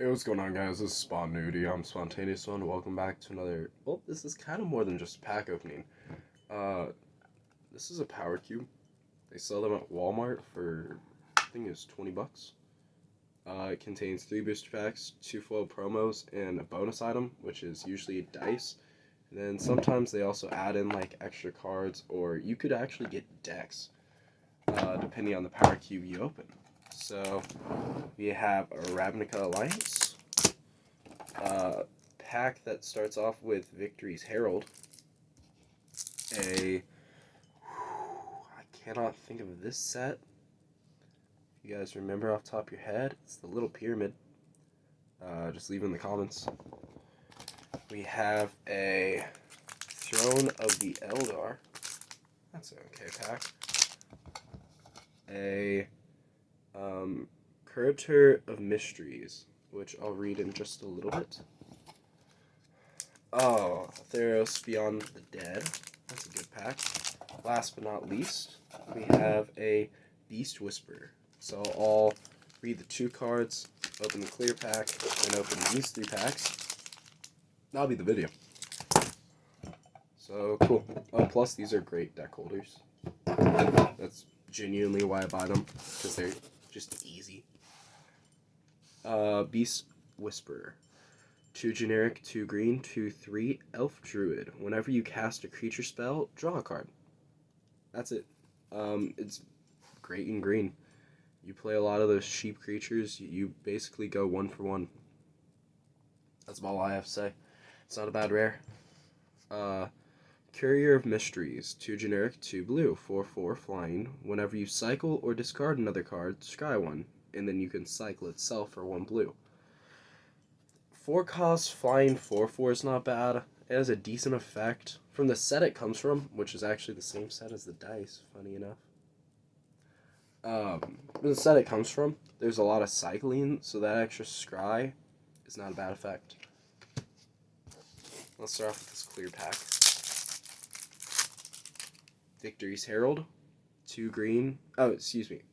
Hey, what's going on, guys? This is Spawn Nudie. I'm Spontaneous One. Welcome back to another. Well, this is kind of more than just a pack opening. Uh, this is a power cube. They sell them at Walmart for, I think it's $20. It contains 3 booster packs, 2 foil promos, and a bonus item, which is usually dice. And then sometimes they also add in like extra cards, or you could actually get decks, depending on the power cube you open. So we have a Ravnica Alliance. Pack that starts off with Victory's Herald. I cannot think of this set. If you guys remember off the top of your head, it's the Little Pyramid. Just leave in the comments. We have a Throne of the Eldar. That's an okay pack. A Curator of Mysteries, which I'll read in just a little bit. Oh, Theros Beyond the Dead. That's a good pack. Last but not least, we have a Beast Whisperer. So I'll read the 2 cards, open the clear pack, and open these 3 packs. That'll be the video. So, cool. Oh, plus these are great deck holders. That's genuinely why I buy them, because they're just easy. Beast Whisperer. 2 generic, 2 green, 2/3 elf druid. Whenever you cast a creature spell, draw a card. That's it. It's great in green. You play a lot of those cheap creatures, you basically go 1 for 1. That's all I have to say. It's not a bad rare. Courier of Mysteries. 2 generic, 2 blue, 4/4 flying. Whenever you cycle or discard another card, scry 1, and then you can cycle itself for 1 blue. 4 cost flying 4/4 is not bad. It has a decent effect from the set it comes from, which is actually the same set as the dice, funny enough. The set it comes from, there's a lot of cycling, so that extra scry is not a bad effect. Let's start off with this clear pack. Victory's Herald, 2 green. Oh, excuse me.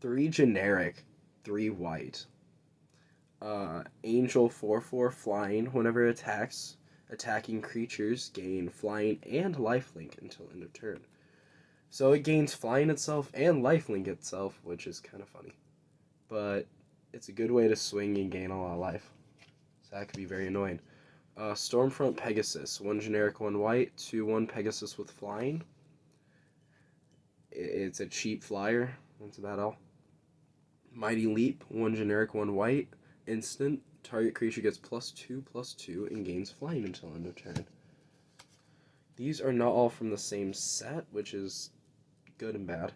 3 generic, 3 white. Angel 4/4 flying. Whenever it attacks, attacking creatures gain flying and lifelink until end of turn. So it gains flying itself and lifelink itself, which is kind of funny. But it's a good way to swing and gain a lot of life. So that could be very annoying. Stormfront Pegasus. 1 generic, 1 white. 2/1 Pegasus with flying. It's a cheap flyer. That's about all. Mighty Leap. 1 generic, 1 white. Instant. Target creature gets +2/+2 and gains flying until end of turn. These are not all from the same set, which is good and bad.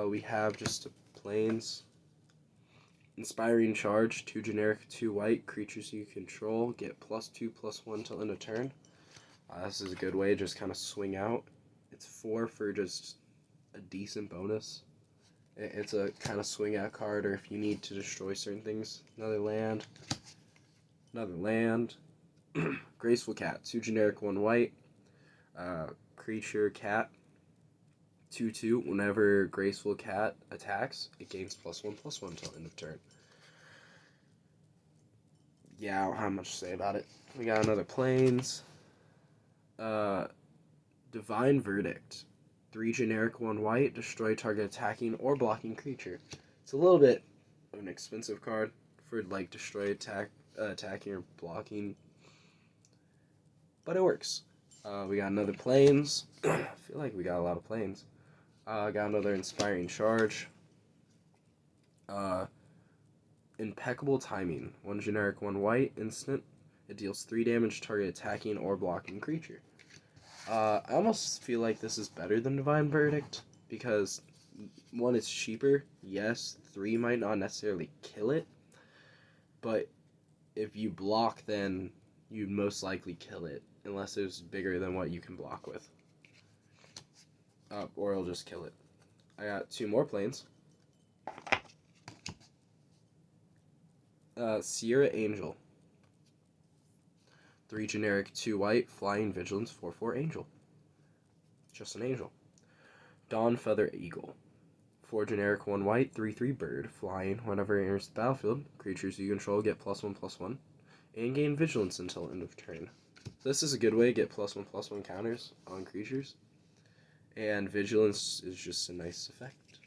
We have just planes. Inspiring Charge. 2 generic, 2 white. Creatures you control get +2/+1 till end of turn. This is a good way to just kind of swing out. It's 4 for just a decent bonus. It's a kind of swing out card, or if you need to destroy certain things. Another land. Graceful Cat. 2 generic, 1 white. Creature cat. 2/2. Whenever Graceful Cat attacks, it gains +1/+1 till end of turn. Yeah, I don't have much to say about it. We got another planes. Divine Verdict. 3 generic, 1 white. Destroy target attacking or blocking creature. It's a little bit of an expensive card for like destroy attacking or blocking, but it works. We got another planes. I feel like we got a lot of planes. Got another Inspiring Charge. Impeccable Timing. 1 generic, 1 white. Instant. It deals 3 damage to target attacking or blocking creature. I almost feel like this is better than Divine Verdict, because 1, it's cheaper. Yes, 3 might not necessarily kill it, but if you block, then you'd most likely kill it, unless it's bigger than what you can block with. Or it'll just kill it. I got 2 more planes. Sierra Angel. 3 generic, 2 white, flying vigilance, 4/4 angel. Just an angel. Dawn Feather Eagle. 4 generic, 1 white, 3/3 bird. Flying. Whenever it enters the battlefield, creatures you control get +1/+1 and gain vigilance until end of turn. This is a good way to get +1/+1 counters on creatures. And vigilance is just a nice effect.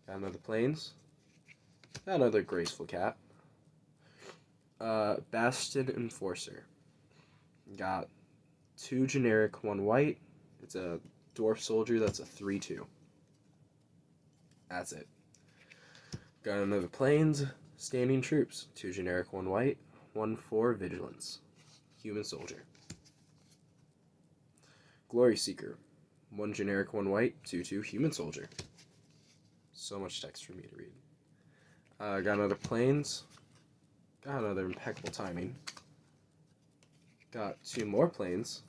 Got another plains. Got another graceful cat. Bastion Enforcer. Got 2 generic, 1 white. It's a dwarf soldier that's a 3/2. That's it. Got another plains. Standing troops. 2 generic, 1 white. 1/4 vigilance. Human soldier. Glory Seeker. 1 generic, 1 white. 2/2 human soldier. So much text for me to read. Got another plains. Got another impeccable timing. Got 2 more plains.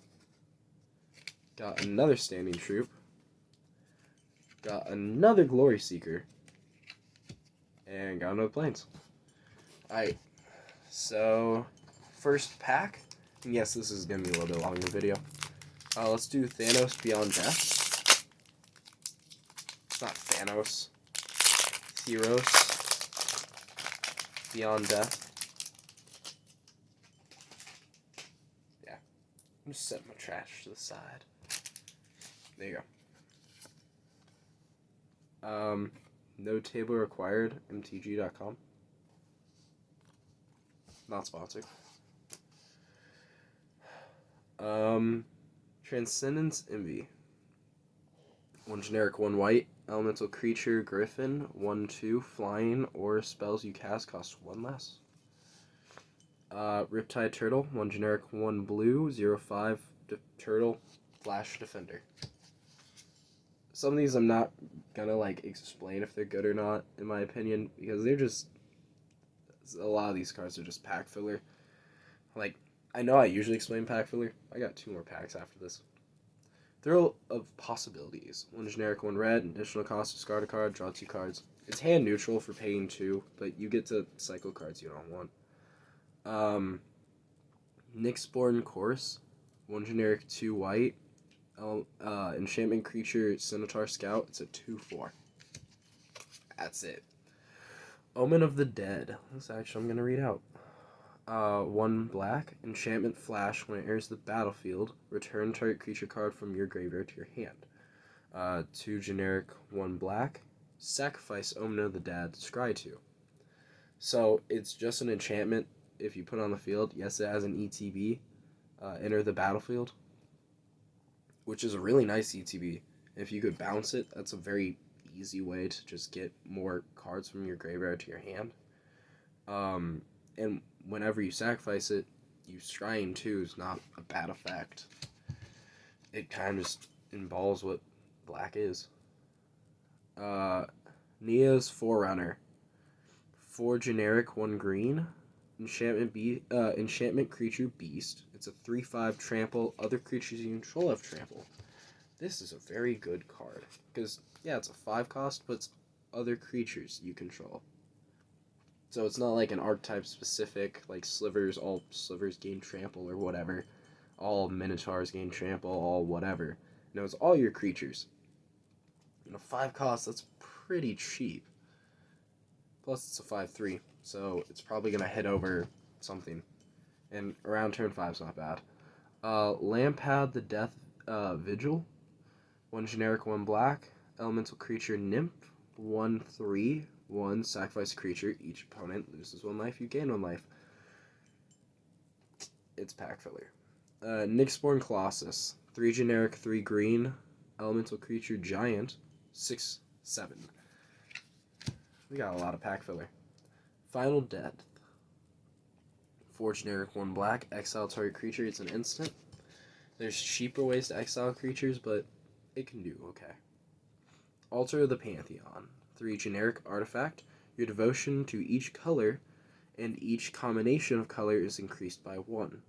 Got another standing troop. Got another Glory Seeker. And got another plains. Alright. So, first pack. And yes, this is going to be a little bit longer video. Let's do Thanos Beyond Death. It's not Thanos. Theros Beyond Death. Yeah. I'm just setting my trash to the side. There you go. No table required. MTG.com. Not sponsored. Transcendence Envy. 1 generic, 1 white. Elemental creature, Griffin. 1/2 flying or spells you cast cost 1 less. Riptide Turtle. 1 generic, 1 blue. 0/5 turtle. Flash Defender. Some of these I'm not gonna explain if they're good or not, in my opinion, because they're just, a lot of these cards are just pack filler. I know I usually explain pack filler. I got 2 more packs after this. Thrill of Possibilities. 1 generic, 1 red. Additional cost, discard a card, draw 2 cards. It's hand neutral for paying 2, but you get to cycle cards you don't want. Nyxborn Course. 1 generic, 2 white. Enchantment creature, Centaur Scout. It's a 2/4. That's it. Omen of the Dead. This actually I'm going to read out. 1 black. Enchantment Flash. When it enters the battlefield, return target creature card from your graveyard to your hand. 2 generic, 1 black. Sacrifice Omen of the Dead. Scry 2. So it's just an enchantment. If you put it on the field, yes, it has an ETB. Enter the battlefield, which is a really nice ETB. If you could bounce it, that's a very easy way to just get more cards from your graveyard to your hand. And whenever you sacrifice it, you scrying 2 is not a bad effect. It kind of just involves what black is. Nia's Forerunner. 4 generic, 1 green. Enchantment creature beast. It's a 3/5 trample. Other creatures you control have trample. This is a very good card. Because, yeah, it's a 5 cost, but it's other creatures you control. So it's not like an archetype specific, like Slivers, all Slivers gain trample or whatever. All Minotaurs gain trample, all whatever. No, it's all your creatures. And a 5 cost, that's pretty cheap. Plus it's a 5/3, so it's probably going to hit over something. And around turn 5 is not bad. Lampad the Death Vigil. 1 generic, 1 black. Elemental creature Nymph. 1/3. 1 sacrifice creature. Each opponent loses 1 life. You gain 1 life. It's pack filler. Nyxborn Colossus. 3 generic, 3 green. Elemental creature Giant. 6/7. We got a lot of pack filler. Final Death. 4 generic, 1 black. Exile target creature. It's an instant. There's cheaper ways to exile creatures, but it can do okay. Altar of the Pantheon. 3 generic artifact. Your devotion to each color and each combination of color is increased by 1.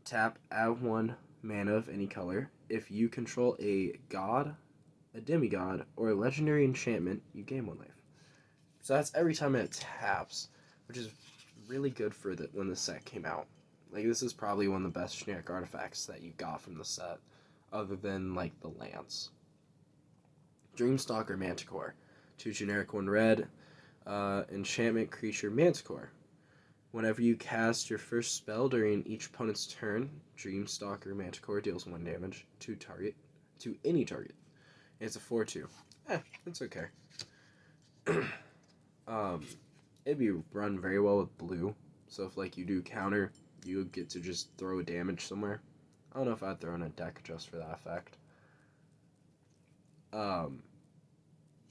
Tap, add 1 mana of any color. If you control a god, a demigod, or a legendary enchantment, you gain 1 life. So that's every time it taps, which is really good for when the set came out. This is probably one of the best generic artifacts that you got from the set, other than the Lance. Dreamstalker Manticore. 2 generic, 1 red. Enchantment creature Manticore. Whenever you cast your first spell during each opponent's turn, Dreamstalker Manticore deals 1 damage to any target. It's a 4/2. That's okay. It'd be run very well with blue. So if like you do counter, you get to just throw a damage somewhere. I don't know if I'd throw in a deck just for that effect. I'm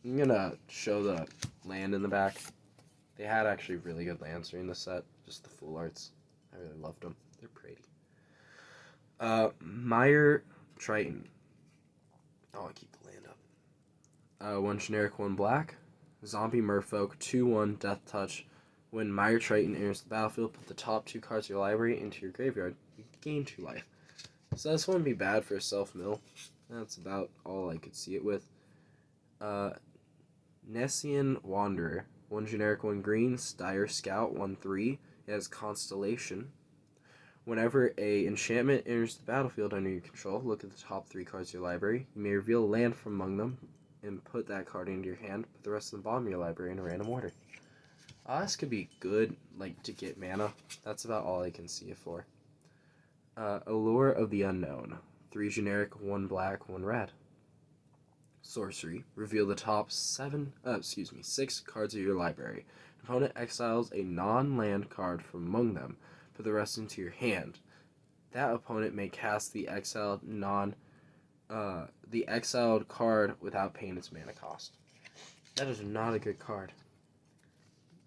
gonna show the land in the back. They had actually really good lands during the set. Just the full arts. I really loved them. They're pretty. Mire Triton. I'll keep the land up. 1 generic, 1 black. Zombie Merfolk, 2/1 Death Touch. When Mire Triton enters the battlefield, put the top 2 cards of your library into your graveyard. You gain 2 life. So this wouldn't be bad for a self-mill. That's about all I could see it with. Nessian Wanderer. 1 generic, 1 green. Styre Scout, 1/3. It has Constellation. Whenever a enchantment enters the battlefield under your control, look at the top 3 cards of your library. You may reveal a land from among them and put that card into your hand. Put the rest of the bottom of your library in a random order. This could be good, like, to get mana. That's about all I can see it for. Allure of the Unknown. 3 generic, 1 black, 1 red. Sorcery. Reveal the top 6 cards of your library. Opponent exiles a non-land card from among them. Put the rest into your hand. That opponent may cast the exiled card without paying its mana cost. That is not a good card.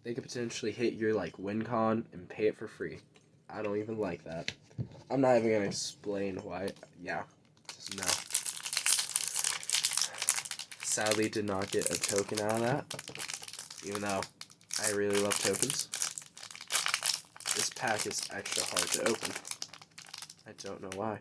They could potentially hit your win con and pay it for free. I don't even like that. I'm not even gonna explain why. Yeah, no. Sadly, did not get a token out of that, even though I really love tokens. This pack is extra hard to open. I don't know why.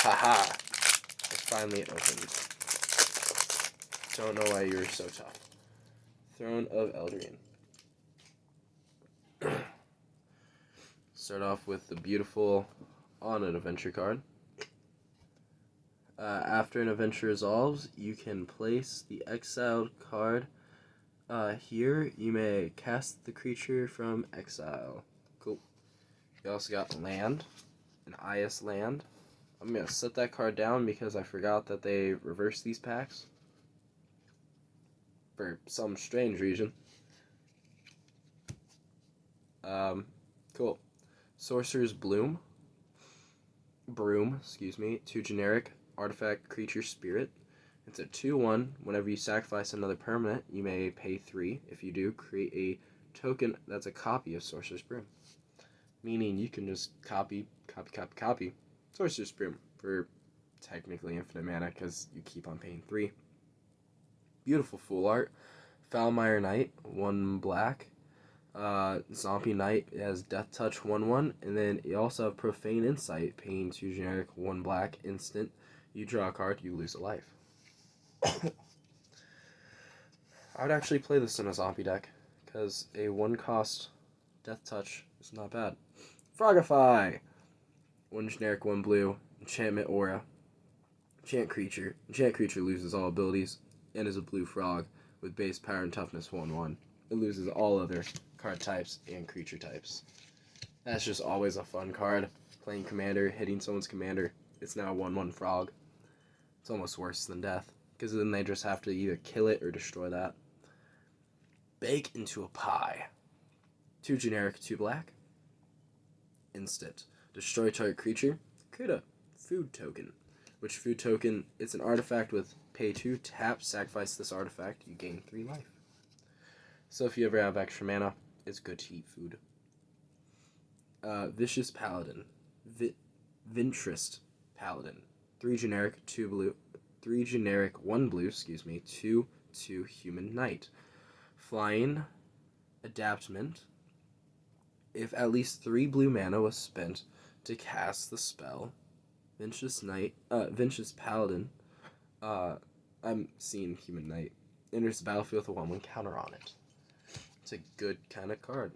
Haha! It finally opened. Don't know why you were so tough. Throne of Eldraine. Start off with the beautiful On an Adventure card. After an adventure resolves, you can place the exiled card here. You may cast the creature from exile. Cool. You also got land, an IS land. I'm going to set that card down because I forgot that they reversed these packs. For some strange reason. Cool. Sorcerer's Broom, 2 generic, artifact creature spirit. It's a 2/1. Whenever you sacrifice another permanent, you may pay 3. If you do, create a token that's a copy of Sorcerer's Broom. Meaning you can just copy Sorcerer's Broom for technically infinite mana because you keep on paying 3. Beautiful full art. Foulmire Knight, 1 black. Zombie Knight has Death Touch, 1/1, and then you also have Profane Insight, paying 2 generic, 1 black, instant. You draw a card, you lose a life. I would actually play this in a zombie deck, because a 1-cost Death Touch is not bad. Frogify! 1 generic, 1 blue, enchantment aura. Enchant creature loses all abilities, and is a blue frog, with base power and toughness 1/1. It loses all other card types and creature types. That's just always a fun card. Playing commander, hitting someone's commander. It's now a 1/1 frog. It's almost worse than death, because then they just have to either kill it or destroy that. Bake into a pie. 2 generic, 2 black. Instant. Destroy target creature. Create a food token. Which food token? It's an artifact with pay 2, tap, sacrifice this artifact. You gain 3 life. So if you ever have extra mana, it's good to eat food. Vicious Paladin. Ventrist Paladin. 3 generic, 2 blue. 3 generic, 1 blue, 2/2 human knight. Flying adaptment. If at least 3 blue mana was spent to cast the spell, Vicious Paladin, I'm seeing human knight, enters the battlefield with a 1/1 counter on it. It's a good kind of card.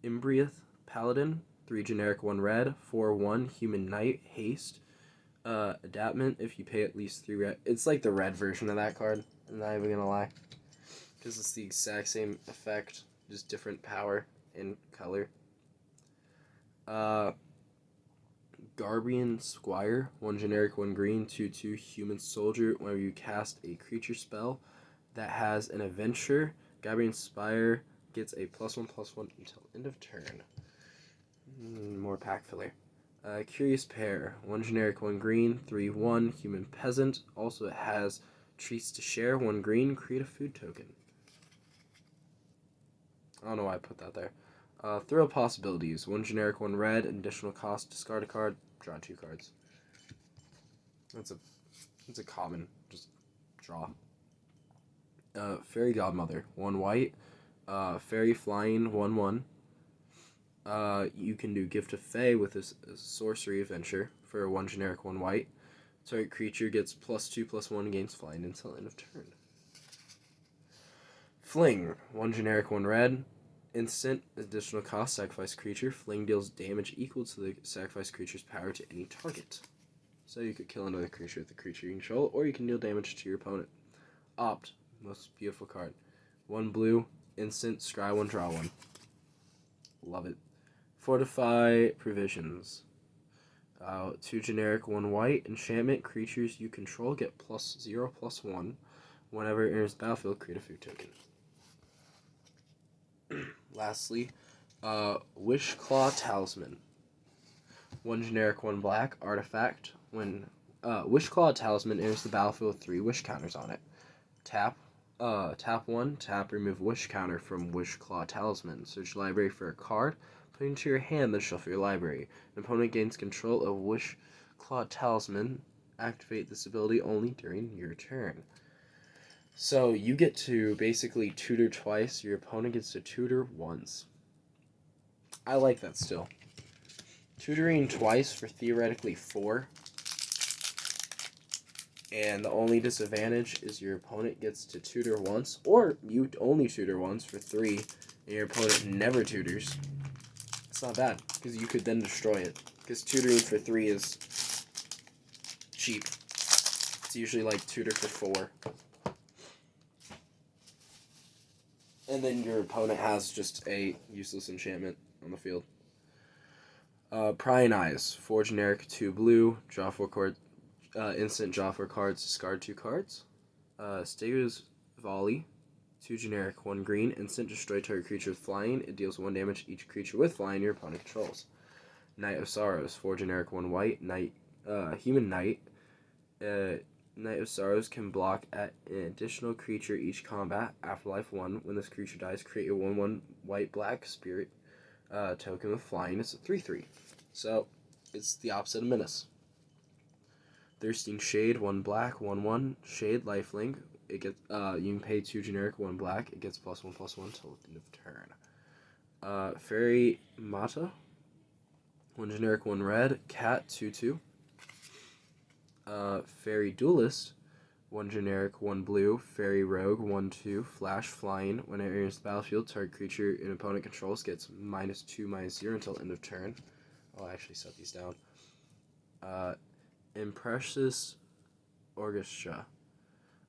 Imbriath Paladin, 3 generic, 1 red, 4/1 Human Knight, haste. Adaptment, if you pay at least 3 red. It's like the red version of that card, I'm not even gonna lie. Because it's the exact same effect, just different power and color. Garbian Squire, 1 generic, 1 green, 2/2 human soldier. Whenever you cast a creature spell that has an adventure, Garbian Spire gets a +1/+1 until end of turn. More pack filler. Curious Pair, 1 generic, 1 green, 3/1 human peasant. Also, it has treats to share, 1 green, create a food token. I don't know why I put that there. Throw Possibilities, 1 generic, 1 red, additional cost, discard a card, draw 2 cards. That's a common, just draw. Fairy Godmother, 1 white, fairy flying, 1/1. You can do Gift of Fae with a sorcery adventure for 1 generic, 1 white. Target creature gets +2/+1 against flying until end of turn. Fling, 1 generic, 1 red. Instant, additional cost, sacrifice creature. Fling deals damage equal to the sacrifice creature's power to any target. So you could kill another creature with the creature you control, or you can deal damage to your opponent. Opt, most beautiful card. 1 blue, instant, scry 1, draw 1. Love it. Fortify Provisions. 2 generic, 1 white. Enchantment, creatures you control get +0/+1. Whenever it enters the battlefield, create a food token. Lastly, Wishclaw Talisman. 1 generic, 1 black. Artifact. When Wishclaw Talisman enters the battlefield with 3 wish counters on it. Tap 1, tap, remove wish counter from Wishclaw Talisman. Search library for a card, put it into your hand, then shuffle your library. An opponent gains control of Wishclaw Talisman. Activate this ability only during your turn. So you get to basically tutor twice, your opponent gets to tutor once. I like that still. Tutoring twice for theoretically 4. And the only disadvantage is your opponent gets to tutor once, or you only tutor once for 3, and your opponent never tutors. It's not bad, because you could then destroy it. Because tutoring for 3 is cheap. It's usually like tutor for 4. And then your opponent has just a useless enchantment on the field. Prying Eyes, 4 generic, 2 blue, draw 4 cards. Instant, draw 4 cards, discard 2 cards. Stego's Volley, 2 generic, 1 green, instant, destroy target creature with flying. It deals 1 damage to each creature with flying your opponent controls. Knight of Sorrows, 4 generic, 1 white, human knight. Knight of Sorrows can block at an additional creature each combat. Afterlife 1, when this creature dies, create a 1/1 white-black spirit token with flying. It's a 3/3. So, it's the opposite of Menace. Thirsting Shade, 1 black, 1/1. Shade, lifelink. It gets you can pay 2 generic, 1 black. It gets +1/+1 till the end of turn. Fairy Mata, 1 generic, 1 red. Cat, 2/2. Fairy Duelist, 1 generic, 1 blue. Fairy Rogue, 1/2. Flash flying. When it enters the battlefield, target creature an opponent controls gets -2/-0 until end of turn. I'll actually set these down. Imprecious Orchestra.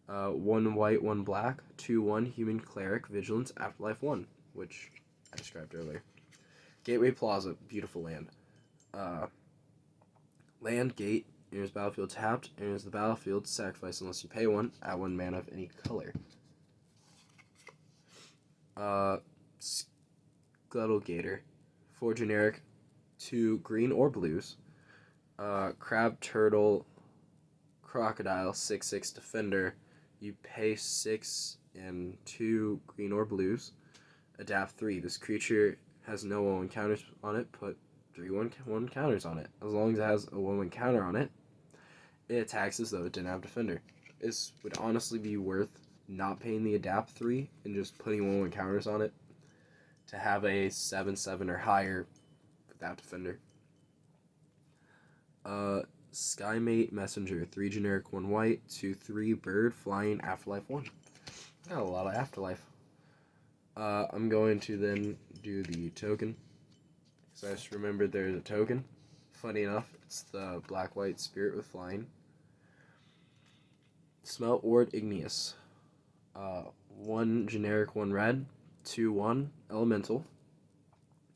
1 white, 1 black. 2/1 human cleric. Vigilance. Afterlife 1, which I described earlier. Gateway Plaza. Beautiful land. Land Gate. Enters battlefield tapped. Enters the battlefield. Sacrifice unless you pay 1. Add 1 mana of any color. Scuttlegator. 4 generic. 2 green or blues. Crab, Turtle, Crocodile, 6/6 defender. You pay 6 and 2 green or blues. Adapt 3. This creature has no 1/1 counters on it. Put 3 1/1 counters on it. As long as it has a 1/1 counter on it, it attacks as though it didn't have defender. This would honestly be worth not paying the adapt 3 and just putting 1/1 counters on it to have a 7/7 or higher without defender. Skymate Messenger, 3 generic, 1 white, 2/3 bird, flying, Afterlife 1. Got a lot of Afterlife. I'm going to then do the token. So I just remembered there's a token. Funny enough, it's the black-white spirit with flying. Smelt Ward Igneous. 1 generic, 1 red. 2/1 elemental.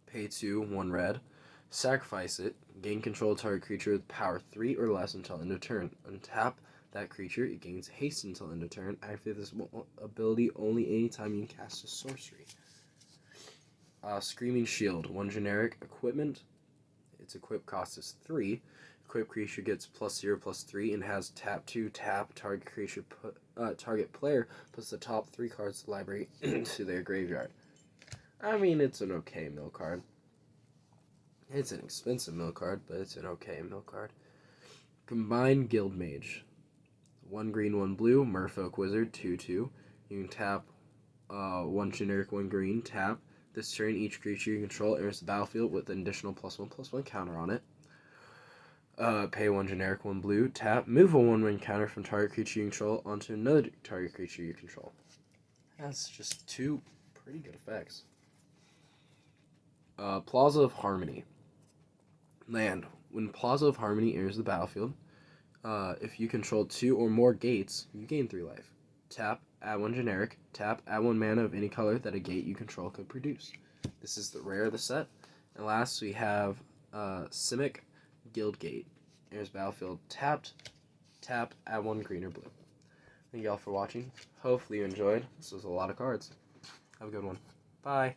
Pay 2, 1 red. Sacrifice it. Gain control of target creature with power 3 or less until end of turn. Untap that creature. It gains haste until end of turn. Activate this ability only anytime you can cast a sorcery. Screaming Shield. 1 generic equipment. Its equip cost is 3. Equip creature gets +0/+3 and has tap 2, tap target creature target player puts the top 3 cards of the library into their graveyard. I mean, it's an okay mill card. It's an expensive mill card, but it's an okay mill card. Combined Guild Mage. 1 green, 1 blue, Merfolk Wizard, 2/2. You can tap 1 generic, 1 green, tap. This turn, each creature you control enters the battlefield with an additional +1/+1 counter on it. Pay 1 generic, 1 blue, tap. Move a 1/1 counter from target creature you control onto another target creature you control. That's just 2 pretty good effects. Plaza of Harmony. Land. When Plaza of Harmony enters the battlefield, if you control 2 or more gates, you gain 3 life. Tap, add 1 generic. Tap, add 1 mana of any color that a gate you control could produce. This is the rare of the set. And last we have Simic Guildgate. Enters battlefield tapped. Tap, add 1 green or blue. Thank you all for watching. Hopefully you enjoyed. This was a lot of cards. Have a good one. Bye.